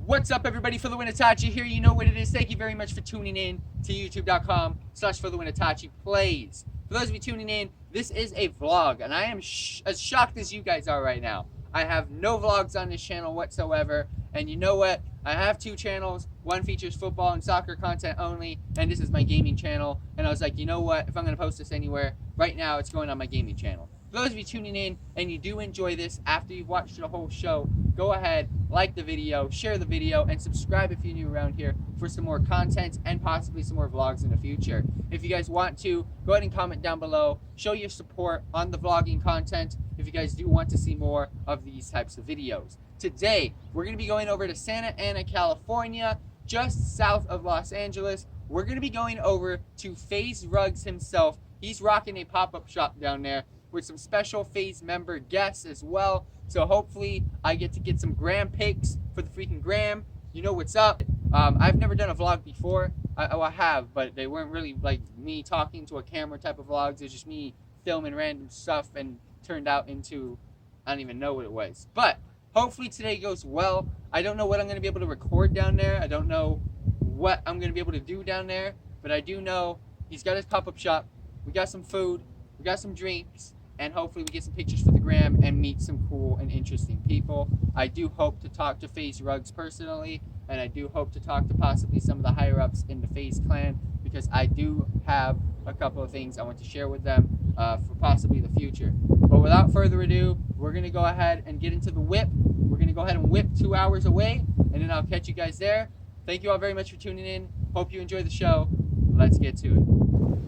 What's up, everybody? FTWitachi here. You know what it is. Thank you very much for tuning in to youtube.com/FTWitachi plays. For those of you tuning in, this is a vlog, and I am as shocked as you guys are right now. I have no vlogs on this channel whatsoever, and you know what? I have two channels. One features football and soccer content only, and this is my gaming channel. And I was like, you know what? If I'm going to post this anywhere, right now it's going on my gaming channel. For those of you tuning in and you do enjoy this after you've watched the whole show, go ahead, like the video, share the video, and subscribe if you're new around here for some more content and possibly some more vlogs in the future. If you guys want to, go ahead and comment down below. Show your support on the vlogging content if you guys do want to see more of these types of videos. Today, we're going to be going over to Santa Ana, California, just south of Los Angeles. We're going to be going over to Faze Rugs himself. He's rocking a pop-up shop down there with some special Faze member guests as well. So hopefully I get to get some gram pics for the freaking gram. You know what's up. I've never done a vlog before. I have, but they weren't really like me talking to a camera type of vlogs. It's just me filming random stuff and turned out into, I don't even know what it was. But hopefully today goes well. I don't know what I'm going to be able to record down there. I don't know what I'm going to be able to do down there. But I do know he's got his pop-up shop. We got some food. We got some drinks. And hopefully we get some pictures for the gram and meet some cool and interesting people. I do hope to talk to Faze Rugs personally, and I do hope to talk to possibly some of the higher ups in the Faze clan, because I do have a couple of things I want to share with them for possibly the future. But without further ado, we're going to go ahead and get into the whip. We're going to go ahead and whip 2 hours away, and then I'll catch you guys there. Thank you all very much for tuning in. Hope you enjoy the show. Let's get to it.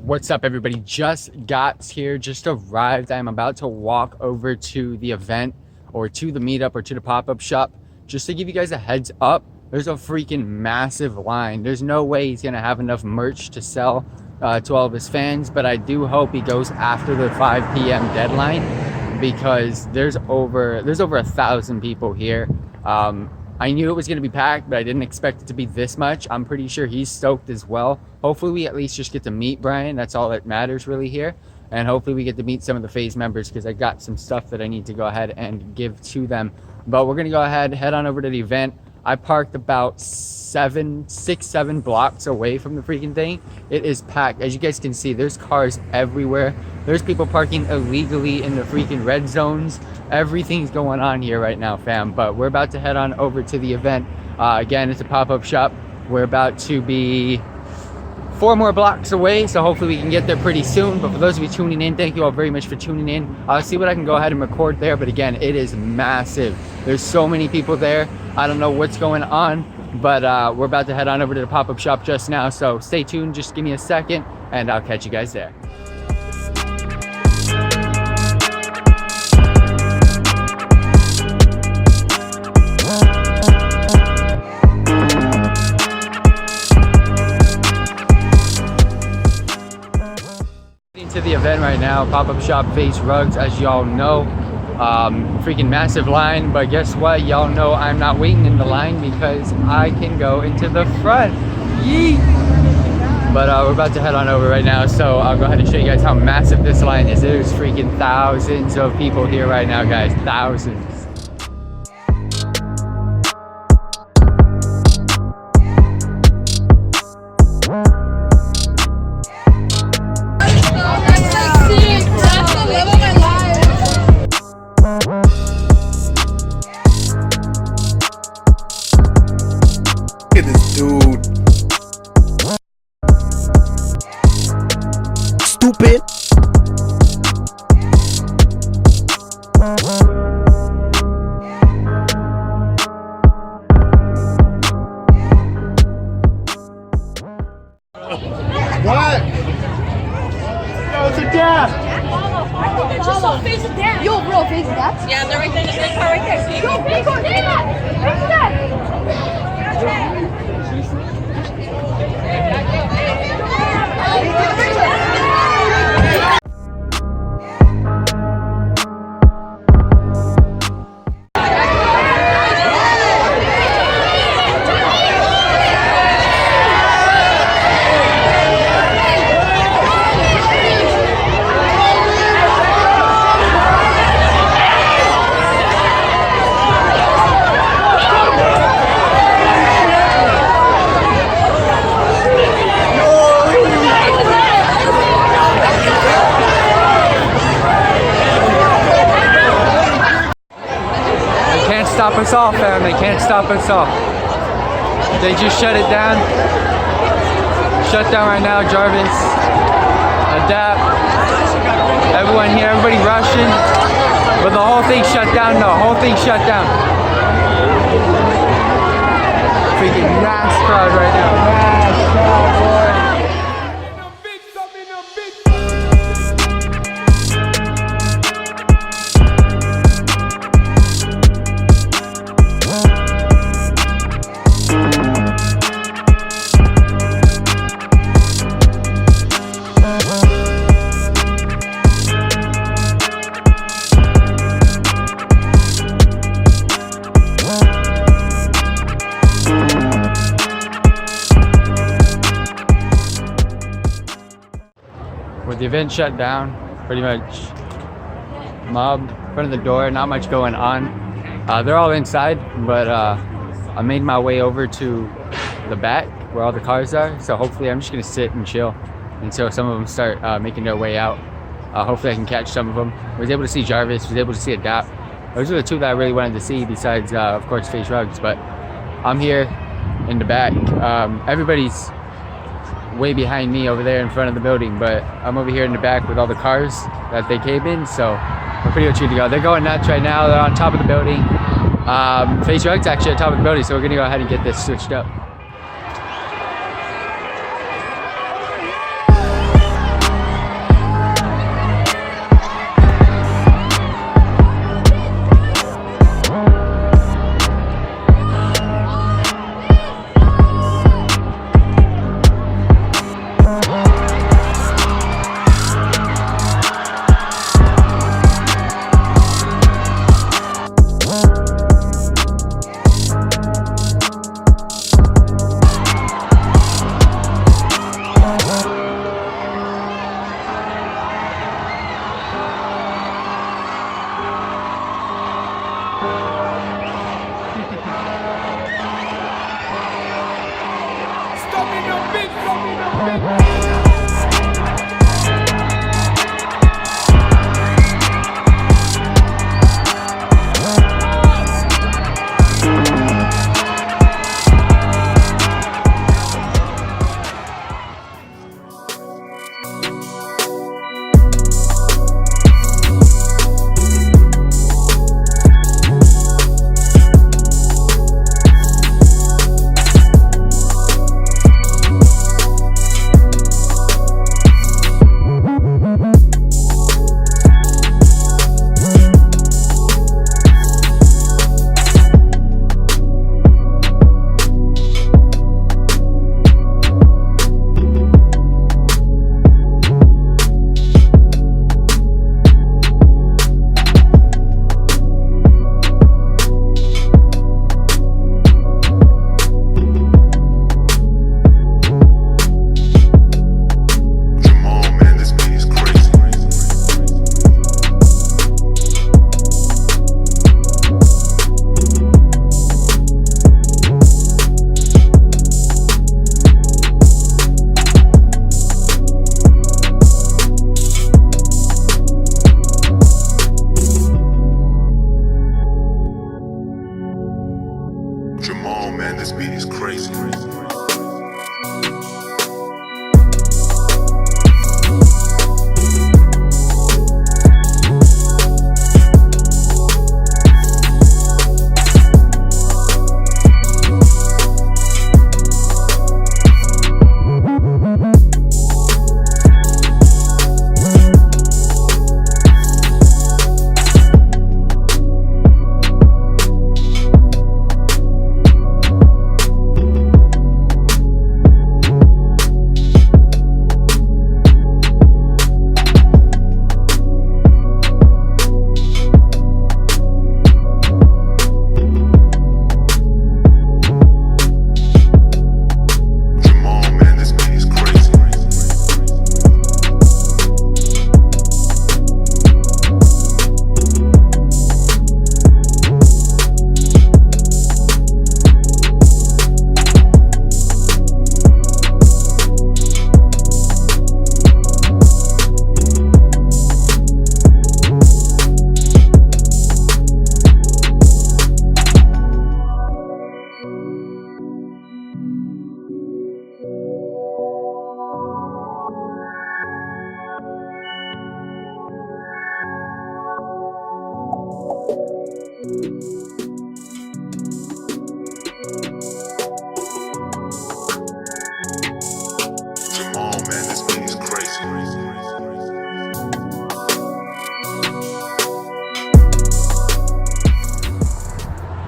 What's up, everybody? Just got here, just arrived. I'm about to walk over to the event or to the meetup or to the pop-up shop. Just to give you guys a heads up, there's a freaking massive line. There's no way he's gonna have enough merch to sell to all of his fans, but I do hope he goes after the 5 p.m. deadline, because there's over 1,000 people here. I knew it was going to be packed, but I didn't expect it to be this much. I'm pretty sure he's stoked as well. Hopefully we at least just get to meet Brian. That's all that matters really here. And hopefully we get to meet some of the Faze members, because I got some stuff that I need to go ahead and give to them. But we're going to go ahead, head on over to the event. I parked about 6, 7 blocks away from the freaking thing. It is packed. As you guys can see, there's cars everywhere. There's people parking illegally in the freaking red zones. Everything's going on here right now, fam. But we're about to head on over to the event. Again, it's a pop-up shop. We're about to be 4 more blocks away, so hopefully we can get there pretty soon. But for those of you tuning in, thank you all very much for tuning in. I'll see what I can go ahead and record there. But again, it is massive. There's so many people there. I don't know what's going on, but we're about to head on over to the pop-up shop just now. So stay tuned. Just give me a second, and I'll catch you guys there. To the event right now, pop-up shop Faze Rugs, as y'all know. Freaking massive line, but guess what? Y'all know I'm not waiting in the line because I can go into the front. Yeet! But we're about to head on over right now, so I'll go ahead and show you guys how massive this line is. There's freaking thousands of people here right now, guys. Thousands. Look at this dude. Stupid. What? Yo, it's a dab. I just saw Faze and Dad. Yo, bro, Faze and Dad? Yeah, they're right there. There's a car right there. Yo, Faze and Dad! Faze and Dad! all, fam. They can't stop us all. They just shut it down. Shut down right now, Jarvis. Adapt. Everyone here, everybody rushing. But the whole thing shut down, the whole thing shut down. Freaking mass crowd right now. Mass crowd, boy. With the event shut down, pretty much mob in front of the door, not much going on. They're all inside, but I made my way over to the back where all the cars are. So hopefully I'm just gonna sit and chill until some of them start making their way out. Hopefully I can catch some of them. I was able to see Jarvis, was able to see Adapt. Those are the two that I really wanted to see besides, of course, Faze Rugs, but I'm here in the back. Everybody's way behind me over there in front of the building, but I'm over here in the back with all the cars that they came in, so we're pretty much good to go. They're going nuts right now. They're on top of the building. Faze Rugs actually on top of the building, so we're gonna go ahead and get this switched up.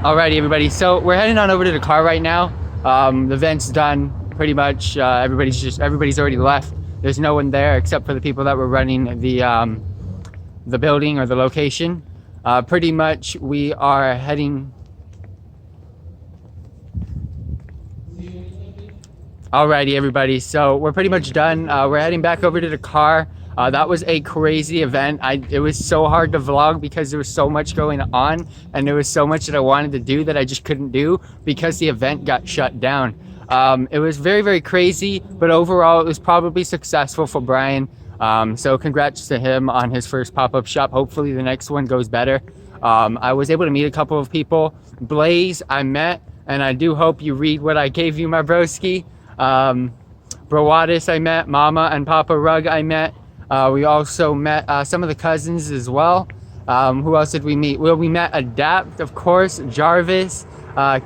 Alrighty, everybody. So we're heading on over to the car right now. The event's done pretty much. Everybody's already left. There's no one there except for the people that were running the building or the location. Pretty much, we are heading. Alrighty, everybody. So we're pretty much done. We're heading back over to the car. That was a crazy event. It was so hard to vlog because there was so much going on, and there was so much that I wanted to do that I just couldn't do because the event got shut down. It was very, very crazy, but overall it was probably successful for Brian. So congrats to him on his first pop-up shop. Hopefully the next one goes better. I was able to meet a couple of people. Blaze, I met, and I do hope you read what I gave you, my broski. Browadis, I met. Mama and Papa Rug, I met. We also met some of the cousins as well. Who else did we meet? Well, we met Adapt, of course, Jarvis,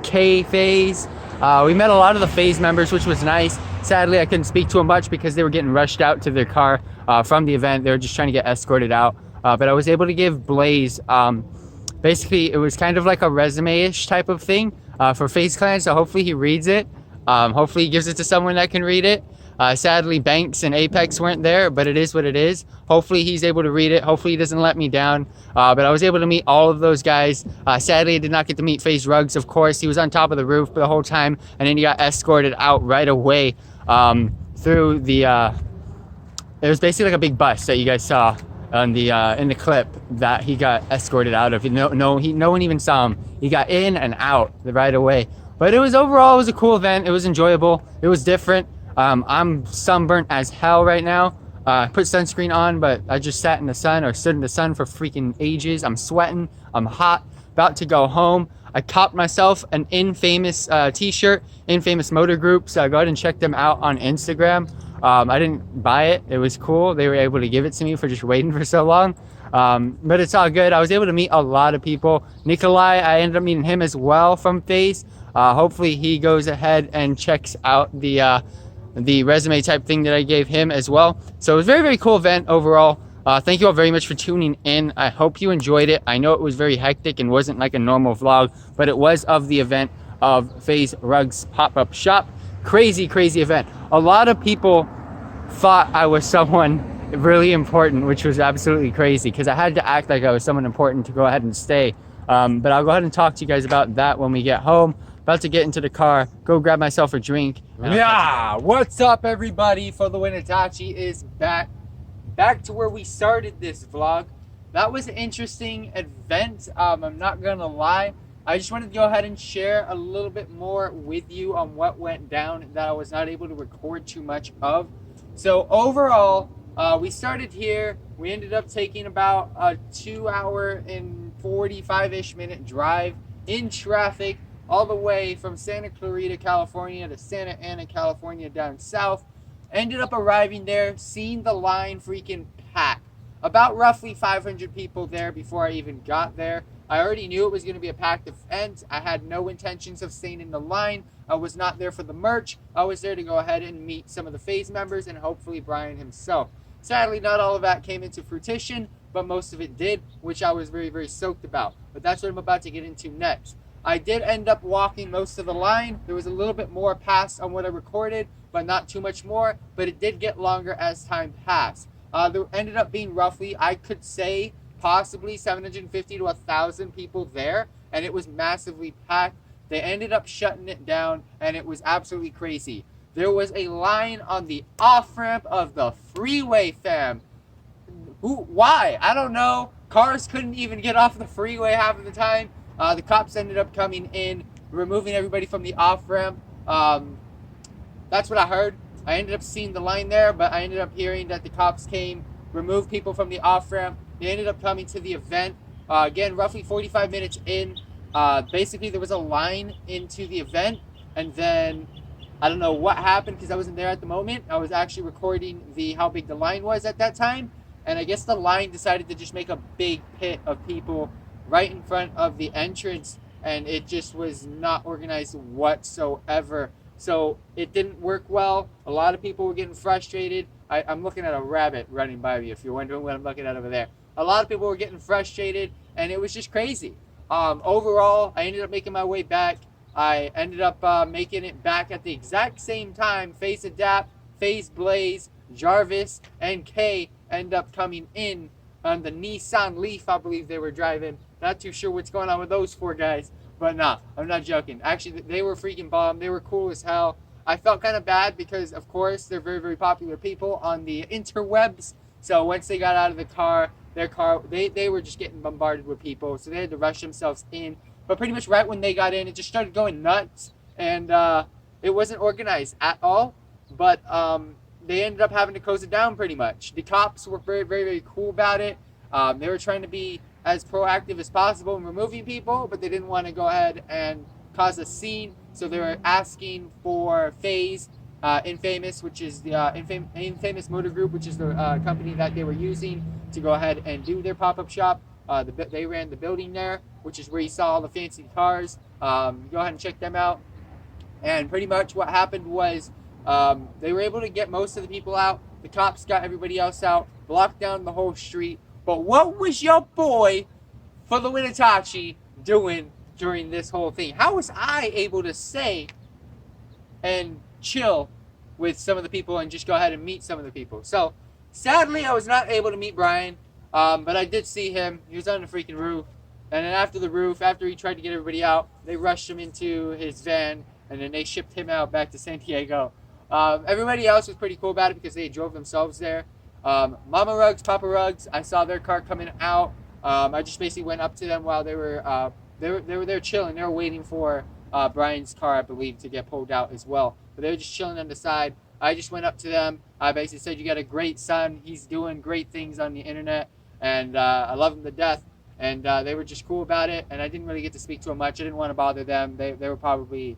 Faze. We met a lot of the Faze members, which was nice. Sadly, I couldn't speak to them much because they were getting rushed out to their car from the event. They were just trying to get escorted out. But I was able to give Blaze, basically, it was kind of like a resume-ish type of thing for Faze Clan, so hopefully he reads it. Hopefully he gives it to someone that can read it. Sadly, Banks and Apex weren't there, but it is what it is. Hopefully he's able to read it. Hopefully he doesn't let me down. But I was able to meet all of those guys. Sadly, I did not get to meet Faze Rugs, of course. He was on top of the roof the whole time, and then he got escorted out right away through the... it was basically like a big bus that you guys saw on the in the clip that he got escorted out of. No one even saw him. He got in and out right away. But it was overall, it was a cool event. It was enjoyable. It was different. I'm sunburnt as hell right now. I put sunscreen on, but I just sat in the sun or stood in the sun for freaking ages. I'm sweating. I'm hot. About to go home. I copped myself an Infamous t-shirt, Infamous Motor Group. So go ahead and check them out on Instagram. I didn't buy it. It was cool. They were able to give it to me for just waiting for so long. But it's all good. I was able to meet a lot of people. Nikolai, I ended up meeting him as well from Faze. Hopefully he goes ahead and checks out the resume type thing that I gave him as well. So it was a very, very cool event overall. Thank you all very much for tuning in. I hope you enjoyed it. I know it was very hectic and wasn't like a normal vlog, but it was of the event of Faze Rugs pop-up shop. Crazy, crazy event. A lot of people thought I was someone really important, which was absolutely crazy because I had to act like I was someone important to go ahead and stay. But I'll go ahead and talk to you guys about that when we get home. About to get into the car, go grab myself a drink. Yeah, what's up, everybody? FTWitachi is back to where we started this vlog. That was an interesting event. I'm not gonna lie. I just wanted to go ahead and share a little bit more with you on what went down that I was not able to record too much of. So overall, we started here. We ended up taking about a 2 hour and 45-ish minute drive in traffic all the way from Santa Clarita, California to Santa Ana, California down south. Ended up arriving there, seeing the line freaking packed. About roughly 500 people there before I even got there. I already knew it was going to be a packed event. I had no intentions of staying in the line. I was not there for the merch. I was there to go ahead and meet some of the Faze members and hopefully Brian himself. Sadly, not all of that came into fruition, but most of it did, which I was very, very stoked about. But that's what I'm about to get into next. I did end up walking most of the line. There was a little bit more past on what I recorded, but not too much more. But it did get longer as time passed. There ended up being roughly, I could say, possibly 750 to 1,000 people there. And it was massively packed. They ended up shutting it down, and it was absolutely crazy. There was a line on the off-ramp of the freeway, fam. Why? I don't know. Cars couldn't even get off the freeway half of the time. The cops ended up coming in, removing everybody from the off-ramp. That's what I heard. I ended up seeing the line there, but I ended up hearing that the cops came, removed people from the off-ramp. They ended up coming to the event. Again, roughly 45 minutes in. Basically, there was a line into the event, and then I don't know what happened because I wasn't there at the moment. I was actually recording how big the line was at that time, and I guess the line decided to just make a big pit of people right in front of the entrance, and it just was not organized whatsoever. So it didn't work well. A lot of people were getting frustrated. I'm looking at a rabbit running by me, if you're wondering what I'm looking at over there. A lot of people were getting frustrated, and it was just crazy. Overall, I ended up making my way back. I ended up making it back at the exact same time. Faze Adapt, Faze Blaze, Jarvis, and Kay end up coming in on the Nissan Leaf, I believe they were driving. Not too sure what's going on with those 4 guys, but nah, I'm not joking. Actually, they were freaking bomb. They were cool as hell. I felt kind of bad because, of course, they're very, very popular people on the interwebs. So once they got out of the car, they were just getting bombarded with people. So they had to rush themselves in. But pretty much right when they got in, it just started going nuts. And it wasn't organized at all. But they ended up having to close it down pretty much. The cops were very, very, very cool about it. They were trying to be as proactive as possible in removing people, but they didn't want to go ahead and cause a scene. So they were asking for Faze, Infamous, which is the Infamous Motor Group, which is the company that they were using to go ahead and do their pop-up shop. They ran the building there, which is where you saw all the fancy cars. Go ahead and check them out. And pretty much what happened was they were able to get most of the people out. The cops got everybody else out, blocked down the whole street. But what was your boy, FTWitachi, doing during this whole thing? How was I able to say and chill with some of the people and just go ahead and meet some of the people? So, sadly, I was not able to meet Brian, but I did see him. He was on the freaking roof. And then after he tried to get everybody out, they rushed him into his van, and then they shipped him out back to San Diego. Everybody else was pretty cool about it because they drove themselves there. Mama Rugs, Papa Rugs, I saw their car coming out. I just basically went up to them while they were there chilling. They were waiting for Brian's car, I believe, to get pulled out as well. But they were just chilling on the side. I just went up to them. I basically said, "You got a great son. He's doing great things on the internet, and I love him to death." And they were just cool about it. And I didn't really get to speak to them much. I didn't want to bother them. They were probably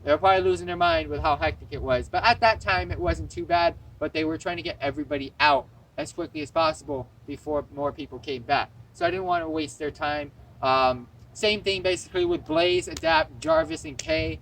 losing their mind with how hectic it was. But at that time, it wasn't too bad. But they were trying to get everybody out as quickly as possible before more people came back. So I didn't want to waste their time. Same thing basically with Blaze, Adapt, Jarvis, and Kay.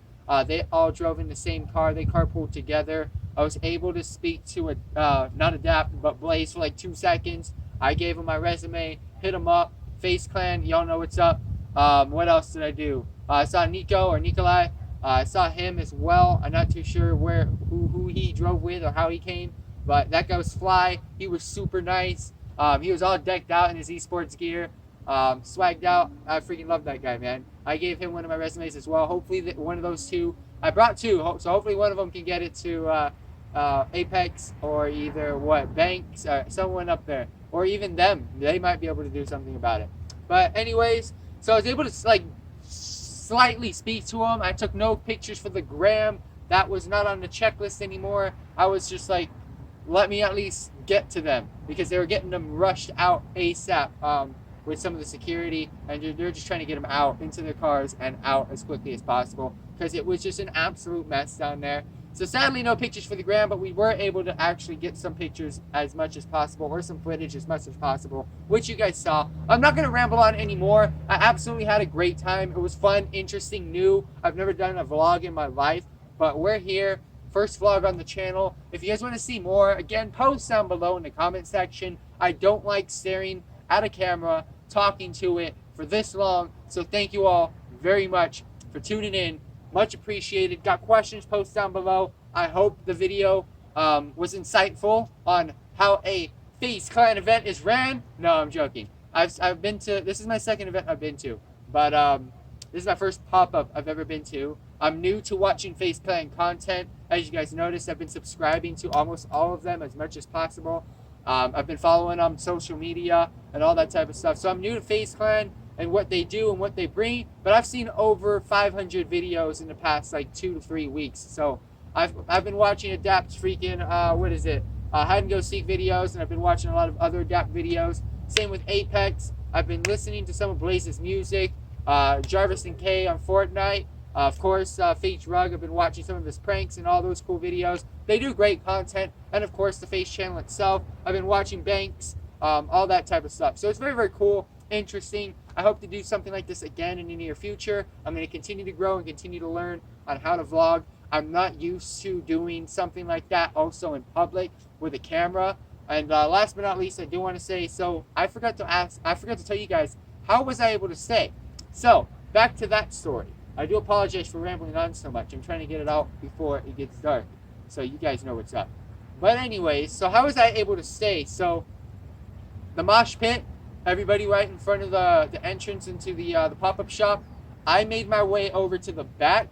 They all drove in the same car. They carpooled together. I was able to speak to not Adapt, but Blaze for like 2 seconds. I gave him my resume, hit him up. Face Clan, y'all know what's up. What else did I do? I saw Nico or Nikolai. I saw him as well. I'm not too sure who he drove with or how he came, but that guy was fly. He was super nice. He was all decked out in his esports gear, swagged out. I freaking love that guy, man. I gave him one of my resumes as well. Hopefully one of those two. I brought 2, so hopefully one of them can get it to Apex or either Banks, someone up there, or even them. They might be able to do something about it. But anyways, so I was able to slightly speak to him. I took no pictures for the gram. That was not on the checklist anymore. I was just like, let me at least get to them, because they were getting them rushed out ASAP with some of the security, and they're just trying to get them out into their cars and out as quickly as possible, because it was just an absolute mess down there. So sadly, no pictures for the gram, but we were able to actually get some pictures as much as possible, or some footage as much as possible, which you guys saw. I'm not going to ramble on anymore. I absolutely had a great time. It was fun, interesting, new. I've never done a vlog in my life, but we're here. First vlog on the channel. If you guys want to see more, again, post down below in the comment section. I don't like staring at a camera, talking to it for this long, so thank you all very much for tuning in. Much appreciated. Got questions, post down below. I hope the video was insightful on how a Faze Clan event is ran. No, I'm joking. I've been to, this is my second event I've been to, but this is my first pop-up I've ever been to. I'm new to watching Faze Clan content. As you guys noticed, I've been subscribing to almost all of them as much as possible. I've been following on social media and all that type of stuff. So I'm new to Faze Clan and what they do and what they bring, but I've seen over 500 videos in the past like 2 to 3 weeks. So I've been watching Adapt's freaking hide and go seek videos, and I've been watching a lot of other Adapt videos. Same with Apex. I've been listening to some of Blaze's music, Jarvis and Kay on Fortnite. Of course, Faze Rug, I've been watching some of his pranks and all those cool videos. They do great content. And of course, the Faze channel itself. I've been watching Banks, all that type of stuff. So it's very, very cool, interesting. I hope to do something like this again in the near future. I'm going to continue to grow and continue to learn on how to vlog. I'm not used to doing something like that also in public with a camera. And last but not least, I do want to say, so I forgot to tell you guys, how was I able to stay? So, back to that story. I do apologize for rambling on so much. I'm trying to get it out before it gets dark, so you guys know what's up. But anyways, so how was I able to stay? So, the mosh pit, everybody right in front of the entrance into the pop-up shop. I made my way over to the back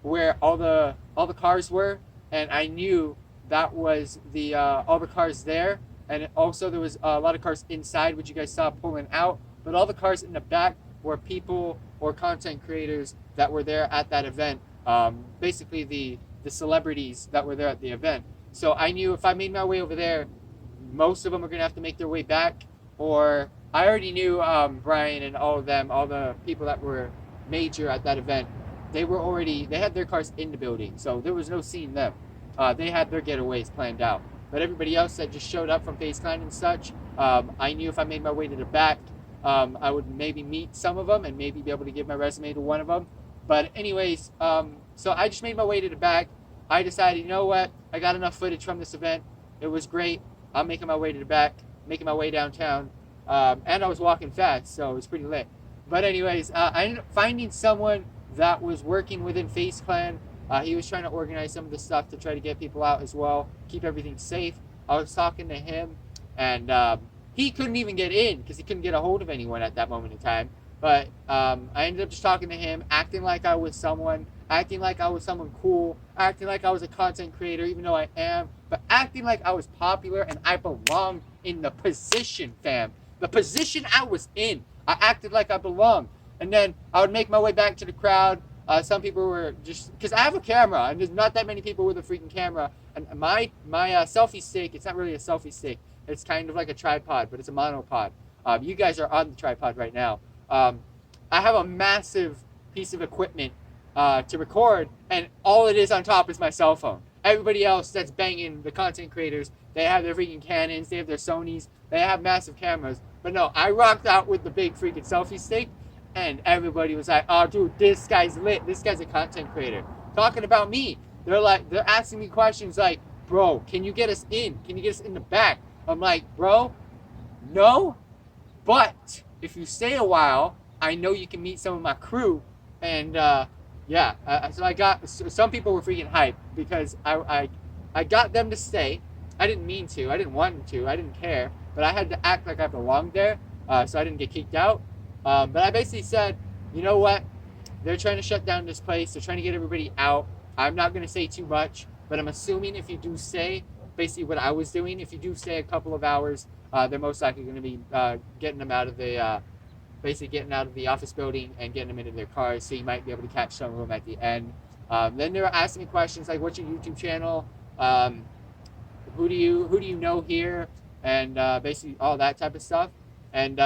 where all the cars were, and I knew that was the all the cars there. And also there was a lot of cars inside, which you guys saw pulling out. But all the cars in the back were people or content creators that were there at that event. Basically the celebrities that were there at the event. So I knew if I made my way over there, most of them are going to have to make their way back. Or I already knew Brian and all of them, all the people that were major at that event. They had their cars in the building. So there was no seeing them. They had their getaways planned out. But everybody else that just showed up from FaZe Clan and such, I knew if I made my way to the back, I would maybe meet some of them and maybe be able to give my resume to one of them. But anyways, so I just made my way to the back. I decided, you know what? I got enough footage from this event. It was great. I'm making my way to the back, making my way downtown. And I was walking fast, so it was pretty lit. But anyways, I ended up finding someone that was working within FaZe Clan. He was trying to organize some of the stuff to try to get people out as well, keep everything safe. I was talking to him, and he couldn't even get in because he couldn't get a hold of anyone at that moment in time. But I ended up just talking to him, acting like I was someone cool, acting like I was a content creator, even though I am, but acting like I was popular and I belonged in the position, fam. The position I was in, I acted like I belonged. And then I would make my way back to the crowd. Some people were just, because I have a camera, and there's not that many people with a freaking camera. And my selfie stick, it's not really a selfie stick. It's kind of like a tripod, but it's a monopod. You guys are on the tripod right now. I have a massive piece of equipment to record, and all it is on top is my cell phone. Everybody else that's banging, the content creators, they have their freaking Canons, they have their Sonys, they have massive cameras. But no, I rocked out with the big freaking selfie stick. And everybody was like, oh, dude, this guy's lit. This guy's a content creator. Talking about me. They're asking me questions like, bro, can you get us in? Can you get us in the back? I'm like, bro, no. But if you stay a while, I know you can meet some of my crew. And so some people were freaking hyped because I got them to stay. I didn't mean to. I didn't want them to. I didn't care. But I had to act like I belonged there so I didn't get kicked out. But I basically said, you know what? They're trying to shut down this place. They're trying to get everybody out. I'm not going to say too much, but I'm assuming if you do stay, basically what I was doing, if you do stay a couple of hours, they're most likely going to be getting them out of the, basically getting out of the office building and getting them into their cars. So you might be able to catch some of them at the end. Then they were asking me questions like, what's your YouTube channel? Who do you know here? And basically all that type of stuff. And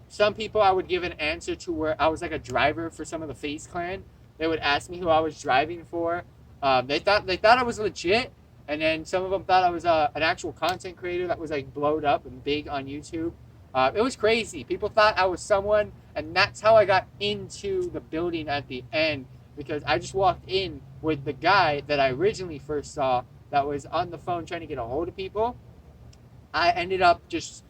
some people I would give an answer to where I was like a driver for some of the FaZe Clan. They would ask me who I was driving for. They thought I was legit, and then some of them thought I was an actual content creator that was like blowed up and big on YouTube. It was crazy. People thought I was someone, and that's how I got into the building at the end, because I just walked in with the guy that I originally first saw that was on the phone trying to get a hold of people. I ended up just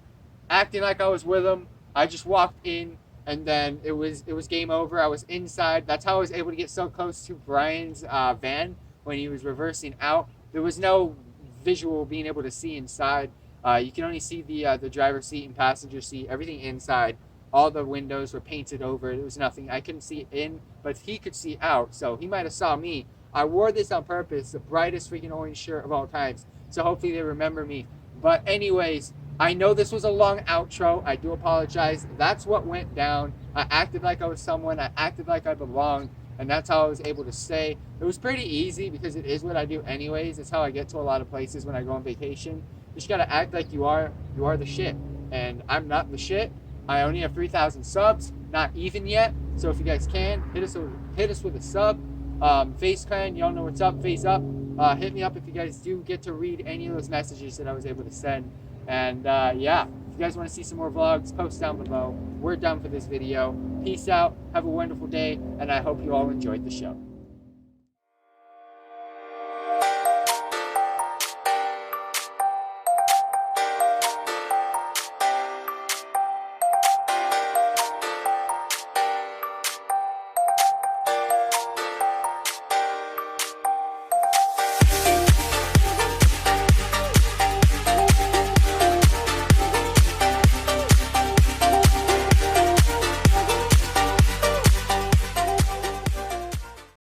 acting like I was with him. I just walked in, and then it was game over. I was inside. That's how I was able to get so close to Brian's van when he was reversing out. There was no visual being able to see inside. You can only see the driver's seat and passenger seat, everything inside. All the windows were painted over. There was nothing. I couldn't see in, but he could see out, so he might have saw me. I wore this on purpose, the brightest freaking orange shirt of all times, so hopefully they remember me. But anyways, I know this was a long outro. I do apologize. That's what went down. I acted like I was someone. I acted like I belonged, and that's how I was able to stay. It was pretty easy because it is what I do anyways. It's how I get to a lot of places when I go on vacation. You just gotta act like you are the shit, and I'm not the shit. I only have 3,000 subs, not even yet. So if you guys can, hit us with a sub. FaZe Clan, y'all know what's up. Faze up. Hit me up if you guys do get to read any of those messages that I was able to send. And yeah, if you guys want to see some more vlogs, post down below. We're done for this video. Peace out. Have a wonderful day, and I hope you all enjoyed the show.